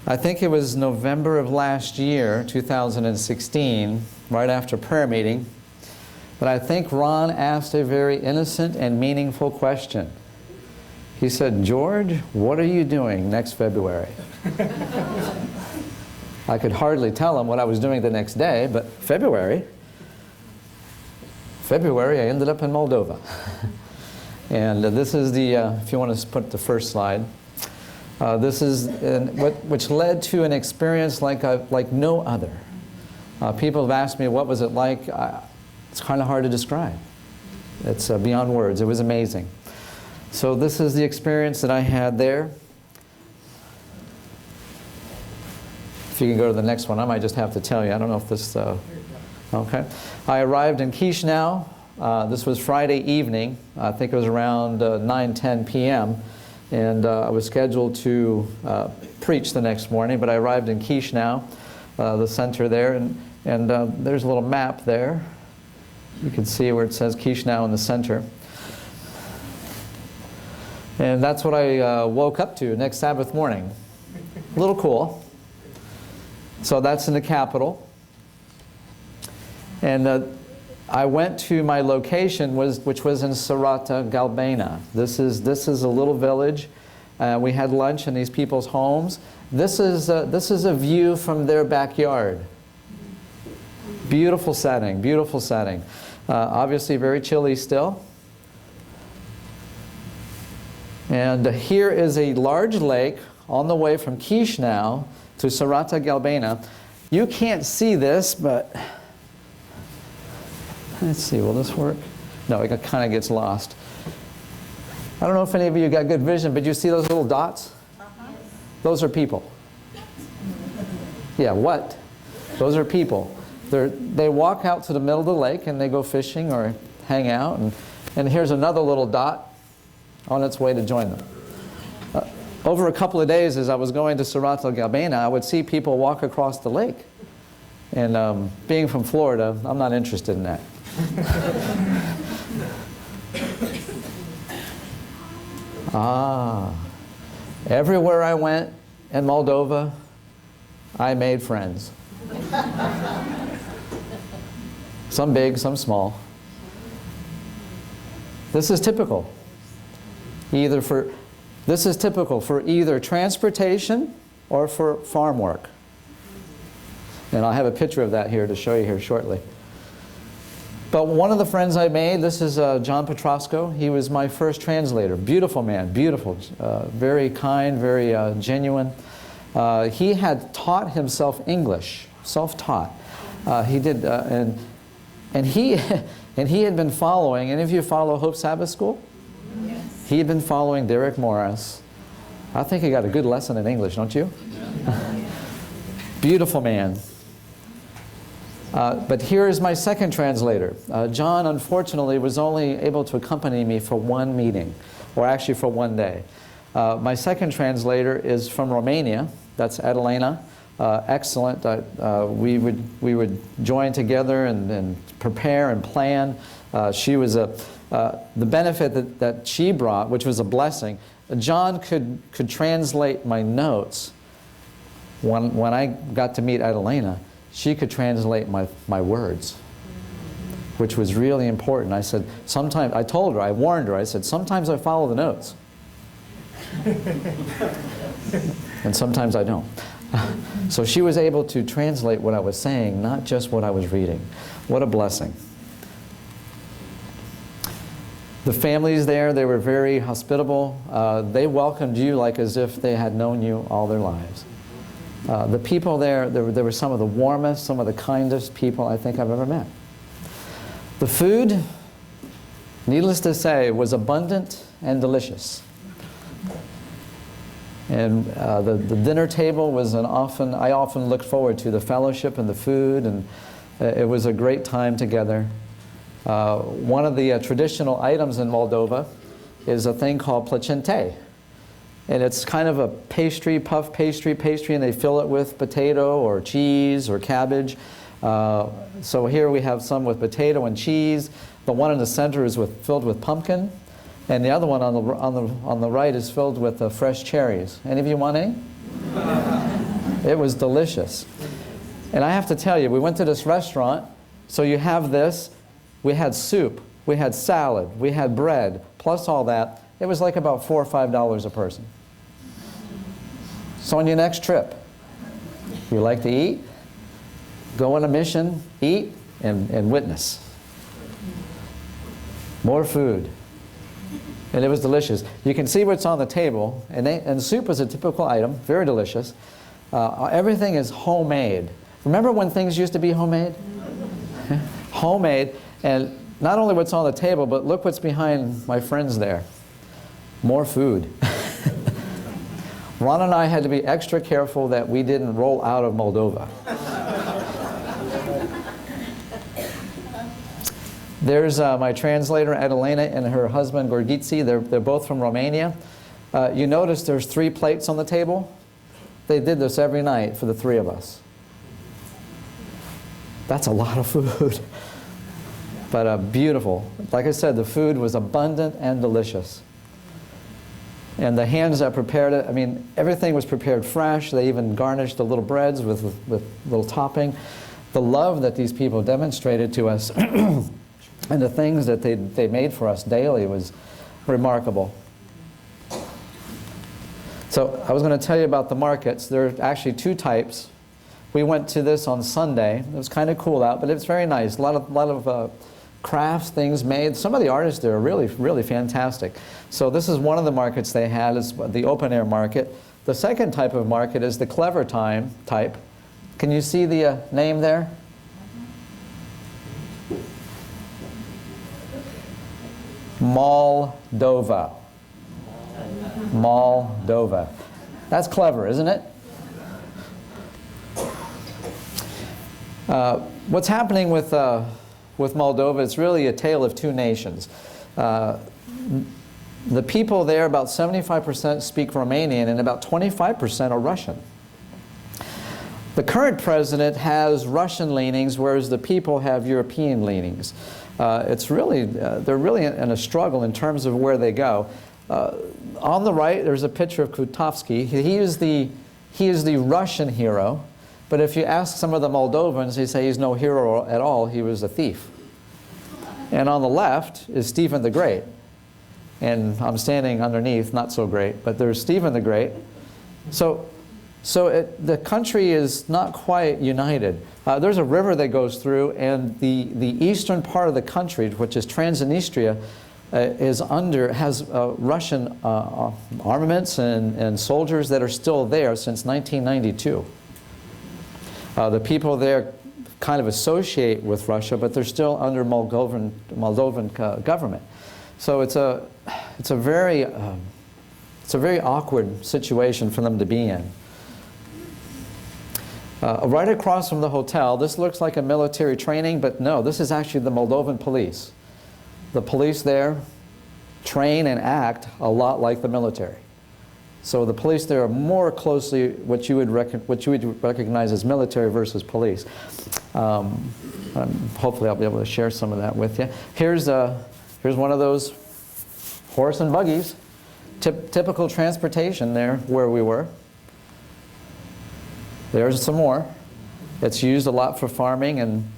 I think it was November of last year, 2016, right after prayer meeting, but I think Ron asked a very innocent and meaningful question. He said, "George, what are you doing next February?" I could hardly tell him what I was doing the next day, but February, I ended up in Moldova. And this is the, if you want to put the first slide, this is which led to an experience like no other. People have asked me, what was it like? It's kind of hard to describe. It's beyond words. It was amazing. So this is the experience that I had there. If you can go to the next one, I might just have to tell you. I don't know if this, okay. I arrived in Chisinau. This was Friday evening. I think it was around 9:10 p.m. And I was scheduled to preach the next morning, but I arrived in Chisinau, the center there, and there's a little map there. You can see where it says Chisinau in the center. And that's what I woke up to next Sabbath morning. A little cool. So that's in the capital. And I went to my location, which was in Sarata Galbena. This is a little village. We had lunch in these people's homes. This is a view from their backyard. Beautiful setting, beautiful setting. Obviously very chilly still. And here is a large lake on the way from Chisinau to Sarata Galbena. You can't see this, but let's see, will this work? No, it kind of gets lost. I don't know if any of you got good vision, but you see those little dots? Those are people. Yeah, what? Those are people. They walk out to the middle of the lake and they go fishing or hang out. And here's another little dot on its way to join them. Over a couple of days, as I was going to Sarata Galbena, I would see people walk across the lake. And being from Florida, I'm not interested in that. Everywhere I went in Moldova, I made friends. Some big, some small. This is typical. This is typical for either transportation or for farm work. And I'll have a picture of that here to show you here shortly. But one of the friends I made, this is John Petrosco. He was my first translator. Beautiful man, beautiful, very kind, very genuine. He had taught himself English, self-taught. He did, and he had been following. Any of you follow Hope Sabbath School? Yes. He had been following Derek Morris. I think he got a good lesson in English, don't you? Beautiful man. But here is my second translator. John, unfortunately, was only able to accompany me for one meeting, or actually for one day. My second translator is from Romania. That's Adelina. Excellent. We would join together and prepare and plan. She was the benefit that she brought, which was a blessing. John could translate my notes. When I got to meet Adelina, she could translate my words, which was really important. I said, sometimes, I told her, I warned her, I said, sometimes I follow the notes. And sometimes I don't. So she was able to translate what I was saying, not just what I was reading. What a blessing. The families there, they were very hospitable. They welcomed you like as if they had known you all their lives. The people there were some of the warmest, some of the kindest people I think I've ever met. The food, needless to say, was abundant and delicious. And the dinner table was I often looked forward to the fellowship and the food, and it was a great time together. One of the traditional items in Moldova is a thing called placente. And it's kind of a pastry, puff pastry, and they fill it with potato or cheese or cabbage. So here we have some with potato and cheese. The one in the center is filled with pumpkin, and the other one on the right is filled with fresh cherries. Any of you want any? It was delicious. And I have to tell you, we went to this restaurant, so you have this. We had soup, we had salad, we had bread, plus all that. It was like about $4 or $5 a person. So on your next trip, you like to eat, go on a mission, eat, and witness. More food. And it was delicious. You can see what's on the table, and soup is a typical item, very delicious. Everything is homemade. Remember when things used to be homemade? Homemade, and not only what's on the table, but look what's behind my friends there. More food. Ron and I had to be extra careful that we didn't roll out of Moldova. There's my translator, Adelena, and her husband, Gorgitsi. They're both from Romania. You notice there's 3 plates on the table? They did this every night for the 3 of us. That's a lot of food. But beautiful. Like I said, the food was abundant and delicious. And the hands that prepared it, I mean, everything was prepared fresh. They even garnished the little breads with little topping. The love that these people demonstrated to us and the things that they made for us daily was remarkable. So I was going to tell you about the markets. There are actually 2 types. We went to this on Sunday. It was kind of cool out, but it was very nice. A lot of crafts, things made. Some of the artists there are really, really fantastic. So this is one of the markets they had, is the open air market. The second type of market is the clever time type. Can you see the name there? Moldova. Moldova. That's clever, isn't it? What's happening with Moldova, it's really a tale of 2 nations. The people there, about 75% speak Romanian and about 25% are Russian. The current president has Russian leanings, whereas the people have European leanings. It's really, they're really in a struggle in terms of where they go. On the right, there's a picture of Kutovsky. He is the Russian hero. But if you ask some of the Moldovans, they say he's no hero at all, he was a thief. And on the left is Stephen the Great. And I'm standing underneath, not so great, but there's Stephen the Great. So the country is not quite united. There's a river that goes through, and the eastern part of the country, which is Transnistria, has Russian armaments and soldiers that are still there since 1992. The people there kind of associate with Russia, but they're still under Moldovan government. So it's a very awkward situation for them to be in. Right across from the hotel, this looks like a military training, but no, this is actually the Moldovan police. The police there train and act a lot like the military. So the police there are more closely what you would recognize as military versus police. Hopefully I'll be able to share some of that with you. Here's one of those horse and buggies, typical transportation there where we were. There's some more. It's used a lot for farming, and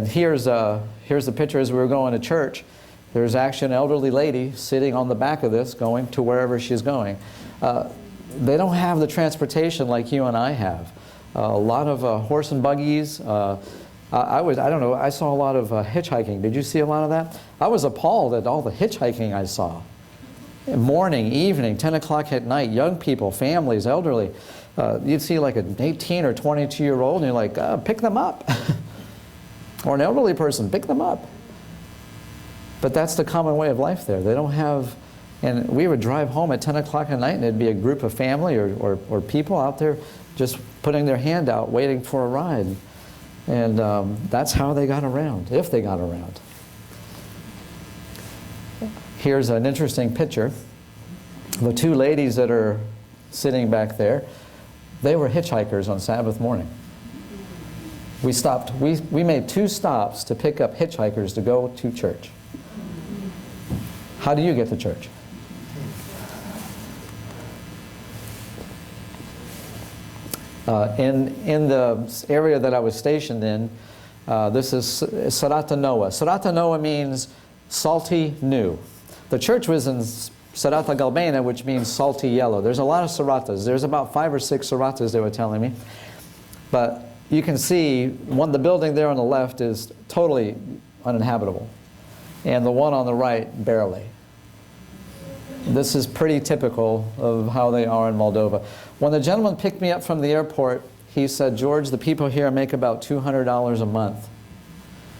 here's the picture as we were going to church. There's actually an elderly lady sitting on the back of this going to wherever she's going. They don't have the transportation like you and I have. A lot of horse and buggies. I don't know, I saw a lot of hitchhiking. Did you see a lot of that? I was appalled at all the hitchhiking I saw. Morning, evening, 10 o'clock at night, young people, families, elderly. You'd see like an 18 or 22-year-old and you're like, pick them up. Or an elderly person, pick them up. But that's the common way of life there. They don't have, and we would drive home at 10 o'clock at night and it'd be a group of family or people out there just putting their hand out waiting for a ride. And that's how they got around, if they got around. Here's an interesting picture. The 2 ladies that are sitting back there, they were hitchhikers on Sabbath morning. We made 2 stops to pick up hitchhikers to go to church. How do you get to church? In the area that I was stationed in, this is Sarata Noa. Sarata Noa means salty new. The church was in Sarata Galbena, which means salty yellow. There's a lot of Saratas. There's about 5 or 6 Saratas, they were telling me. But you can see the building there on the left is totally uninhabitable, and the one on the right, barely. This is pretty typical of how they are in Moldova. When the gentleman picked me up from the airport, he said, George, the people here make about $200 a month.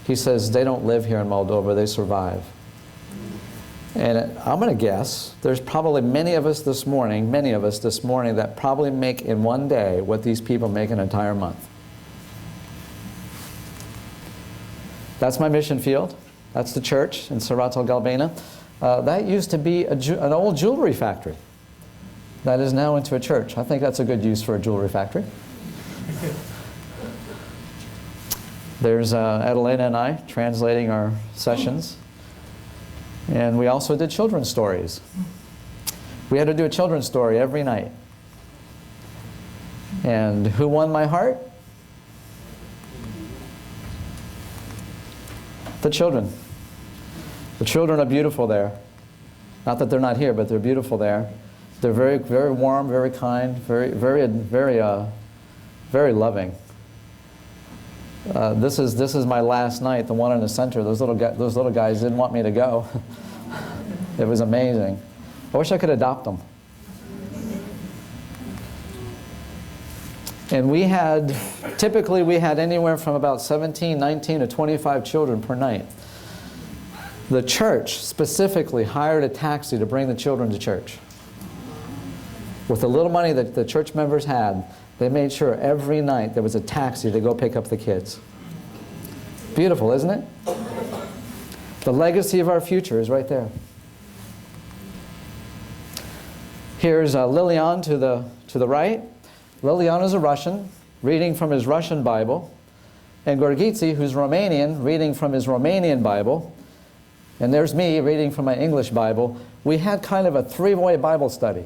He says, they don't live here in Moldova, they survive. And I'm going to guess, there's probably many of us this morning that probably make in one day what these people make an entire month. That's my mission field. That's the church in Saratul Galbena. That used to be an old jewelry factory. That is now into a church. I think that's a good use for a jewelry factory. There's Adelena and I translating our sessions. And we also did children's stories. We had to do a children's story every night. And who won my heart? The children. The children are beautiful there. Not that they're not here, but they're beautiful there. They're very, very warm, very kind, very loving. This is my last night. The one in the center. Those little guys didn't want me to go. It was amazing. I wish I could adopt them. And typically we had anywhere from about 17, 19 to 25 children per night. The church specifically hired a taxi to bring the children to church. With the little money that the church members had, they made sure every night there was a taxi to go pick up the kids. Beautiful, isn't it? The legacy of our future is right there. Here's Lilian to the right. Lilian is a Russian, reading from his Russian Bible. And Gorgitsi, who's Romanian, reading from his Romanian Bible. And there's me reading from my English Bible. We had kind of a three-way Bible study.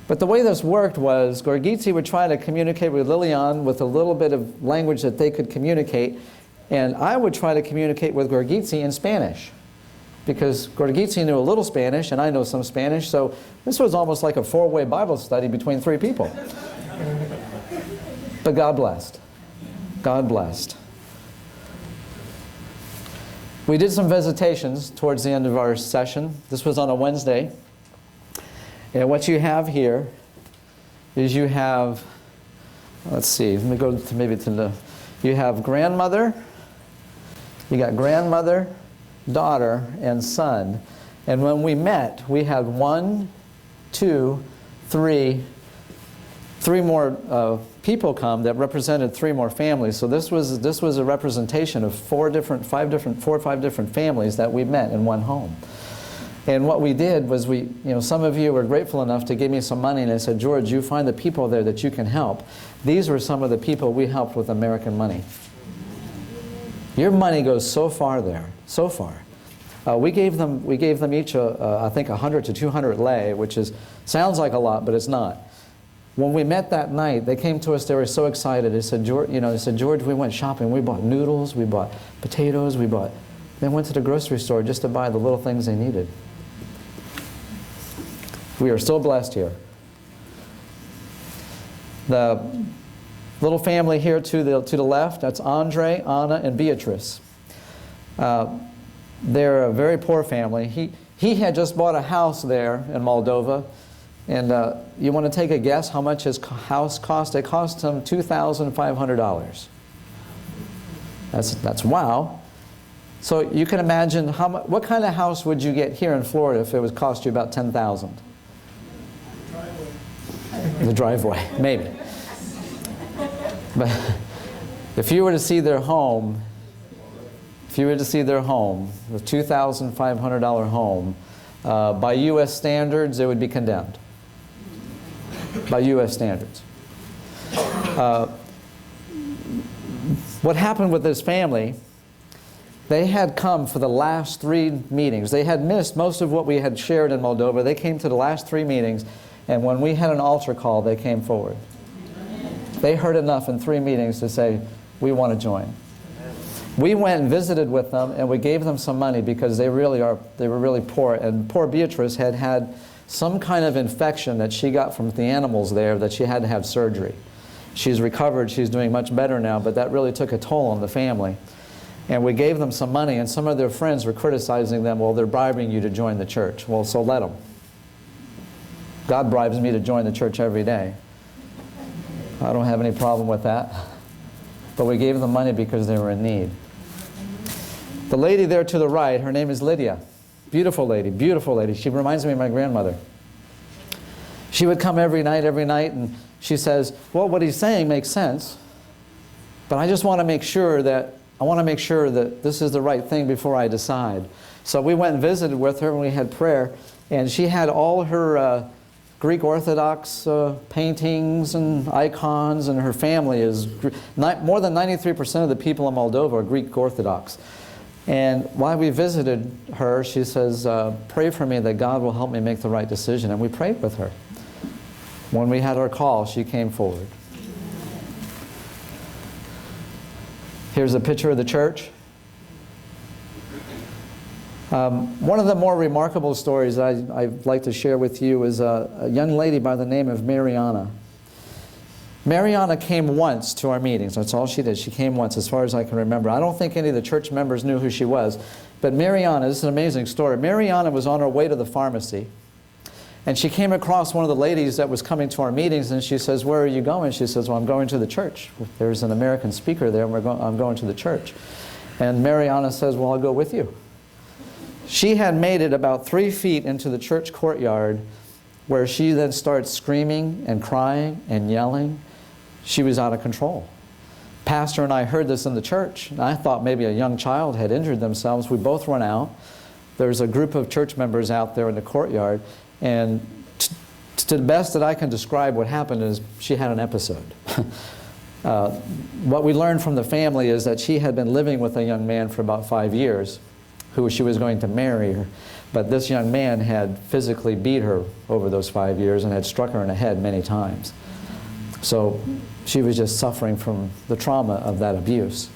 But the way this worked was Gorgitsi would try to communicate with Lilian with a little bit of language that they could communicate, and I would try to communicate with Gorgitsi in Spanish, because Gorgitsi knew a little Spanish and I know some Spanish, so this was almost like a four-way Bible study between 3 people. But God blessed. God blessed. We did some visitations towards the end of our session. This was on a Wednesday. And what you have here is you have, let's see, let me go to you have grandmother, you got grandmother, daughter, and son. And when we met, we had 1, 2, 3 more people come that represented 3 more families. So this was a representation of 4 or 5 different families that we met in one home. And what we did was some of you were grateful enough to give me some money, and I said, George, you find the people there that you can help. These were some of the people we helped with American money. Your money goes so far there, so far. We gave them each, I think, 100 to 200 lei, which sounds like a lot, but it's not. When we met that night, they came to us, they were so excited. They said, George, we went shopping. We bought noodles, we bought potatoes, they went to the grocery store just to buy the little things they needed. We are so blessed here. The little family here to the left, that's Andre, Anna, and Beatrice. They're a very poor family. He had just bought a house there in Moldova. And you want to take a guess how much his house cost? It cost him $2,500. That's wow. So you can imagine what kind of house would you get here in Florida if it would cost you about $10,000? The driveway, maybe. But if you were to see their home, the $2,500 home, by U.S. standards, it would be condemned. By U.S. standards. What happened with this family, they had come for the last 3 meetings. They had missed most of what we had shared in Moldova. They came to the last 3 meetings, and when we had an altar call, they came forward. They heard enough in 3 meetings to say, we want to join. We went and visited with them, and we gave them some money because they were really poor. And poor Beatrice had had some kind of infection that she got from the animals there that she had to have surgery. She's recovered, she's doing much better now, but that really took a toll on the family. And we gave them some money, and some of their friends were criticizing them, well, they're bribing you to join the church. Well, so let them. God bribes me to join the church every day. I don't have any problem with that. But we gave them money because they were in need. The lady there to the right, her name is Lydia. Beautiful lady, beautiful lady. She reminds me of my grandmother. She would come every night, and she says, well, what he's saying makes sense, but I just want to make sure that this is the right thing before I decide. So we went and visited with her, and we had prayer, and she had all her Greek Orthodox paintings and icons, and her family is, more than 93% of the people in Moldova are Greek Orthodox. And while we visited her, she says, pray for me that God will help me make the right decision. And we prayed with her. When we had our call, she came forward. Here's a picture of the church. One of the more remarkable stories I'd like to share with you is a young lady by the name of Mariana. Mariana came once to our meetings. That's all she did. She came once, as far as I can remember. I don't think any of the church members knew who she was. But Mariana, this is an amazing story. Mariana was on her way to the pharmacy, and she came across one of the ladies that was coming to our meetings, and she says, where are you going? She says, well, I'm going to the church. There's an American speaker there, and I'm going to the church. And Mariana says, well, I'll go with you. She had made it about 3 feet into the church courtyard, where she then starts screaming and crying and yelling. She was out of control. Pastor and I heard this in the church, and I thought maybe a young child had injured themselves. We both run out. There's a group of church members out there in the courtyard, and to the best that I can describe what happened is she had an episode. What we learned from the family is that she had been living with a young man for about 5 years, who she was going to marry her. But this young man had physically beat her over those 5 years and had struck her in the head many times. So she was just suffering from the trauma of that abuse.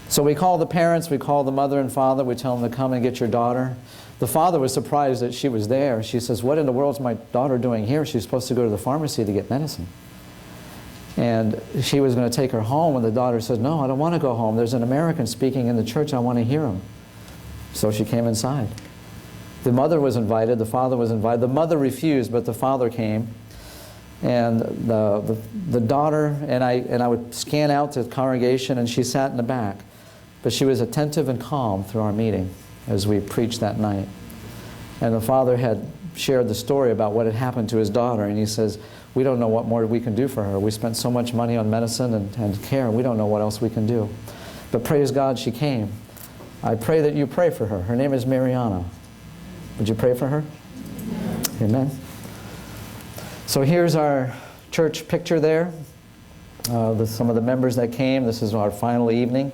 So we called the parents, we called the mother and father, we tell them to come and get your daughter. The father was surprised that she was there. She says, what in the world is my daughter doing here? She's supposed to go to the pharmacy to get medicine. And she was going to take her home, and the daughter said, no, I don't want to go home. There's an American speaking in the church. I want to hear him. So she came inside. The mother was invited, the father was invited. The mother refused, but the father came. And the daughter, and I would scan out to the congregation, and she sat in the back. But she was attentive and calm through our meeting as we preached that night. And the father had shared the story about what had happened to his daughter, and he says, we don't know what more we can do for her. We spent so much money on medicine and care, and we don't know what else we can do. But praise God, she came. I pray that you pray for her. Her name is Mariana. Would you pray for her? Amen. So here's our church picture there. Some of the members that came. This is our final evening.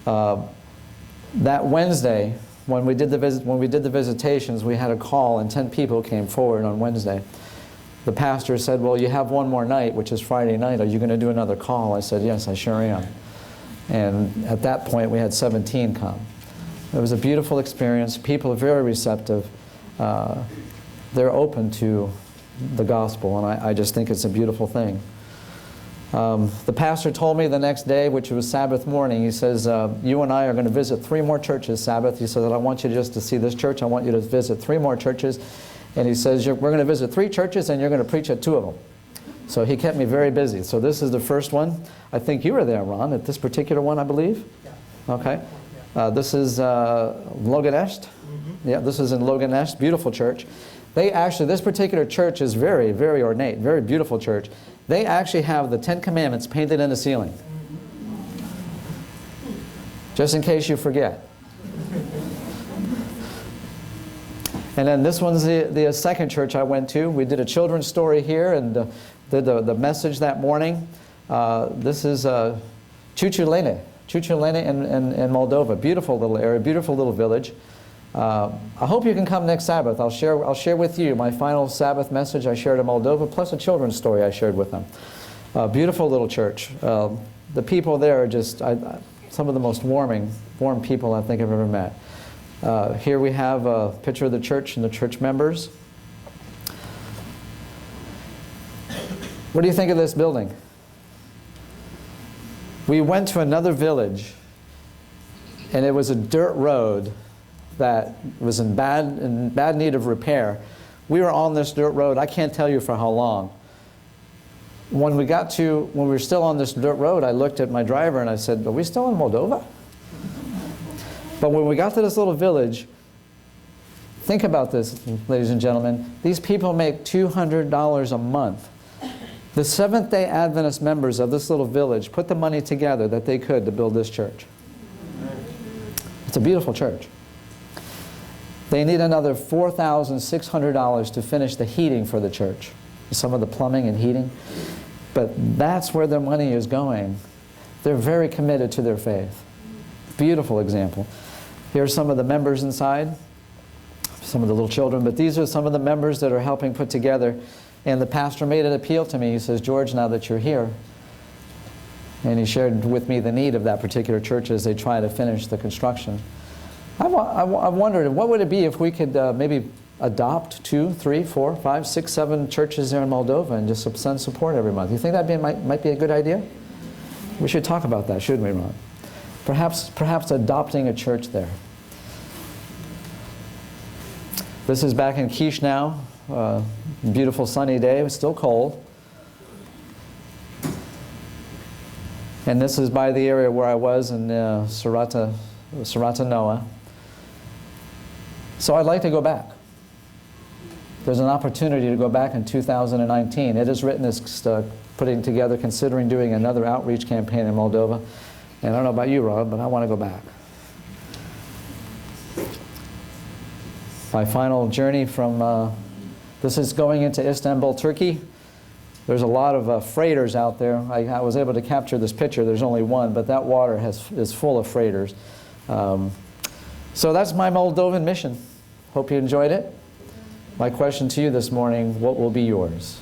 That Wednesday, when we did the visitations, we had a call, and 10 people came forward on Wednesday. The pastor said, well, you have one more night, which is Friday night. Are you going to do another call? I said, yes, I sure am. And at that point, we had 17 come. It was a beautiful experience. People are very receptive. They're open to the gospel, and I just think it's a beautiful thing. The pastor told me the next day, which was Sabbath morning, he says, you and I are going to visit 3 more churches Sabbath. He says, I don't want you just to see this church. I want you to visit 3 more churches. And he says, we're going to visit 3 churches, and you're going to preach at 2 of them. So he kept me very busy. So this is the first one. I think you were there, Ron, at this particular one, I believe? Yeah. Okay. This is Loganest. Mm-hmm. Yeah, this is in Loganest. Beautiful church. They actually, this particular church is very, very ornate, very beautiful church. They actually have the 10 Commandments painted in the ceiling. Just in case you forget. And then this one's the second church I went to. We did a children's story here and did the message that morning. This is Chuchulene in Moldova. Beautiful little area, beautiful little village. I hope you can come next Sabbath. I'll share with you my final Sabbath message I shared in Moldova, plus a children's story I shared with them. Beautiful little church. The people there are just some of the most warm people I think I've ever met. Here we have a picture of the church and the church members. What do you think of this building? We went to another village, and it was a dirt road that was in bad need of repair. We were on this dirt road, I can't tell you for how long. When we were still on this dirt road, I looked at my driver and I said, "Are we still in Moldova?" But when we got to this little village, think about this, ladies and gentlemen, these people make $200 a month. The Seventh-day Adventist members of this little village put the money together that they could to build this church. It's a beautiful church. They need another $4,600 to finish the heating for the church, some of the plumbing and heating. But that's where their money is going. They're very committed to their faith. Beautiful example. Here are some of the members inside, some of the little children, but these are some of the members that are helping put together. And the pastor made an appeal to me. He says, "George, now that you're here," and he shared with me the need of that particular church as they try to finish the construction. I wondered, what would it be if we could maybe adopt 2, 3, 4, 5, 6, 7 churches there in Moldova and just send support every month? You think that might be a good idea? We should talk about that, shouldn't we, Ron? Perhaps adopting a church there. This is back in Chisinau. Beautiful sunny day. It was still cold. And this is by the area where I was in Sorata-Noa. So I'd like to go back. There's an opportunity to go back in 2019. It is written as putting together, considering doing another outreach campaign in Moldova. And I don't know about you, Rob, but I want to go back. My final journey from, this is going into Istanbul, Turkey. There's a lot of freighters out there. I was able to capture this picture. There's only one, but that water is full of freighters. So that's my Moldovan mission. Hope you enjoyed it. My question to you this morning, what will be yours?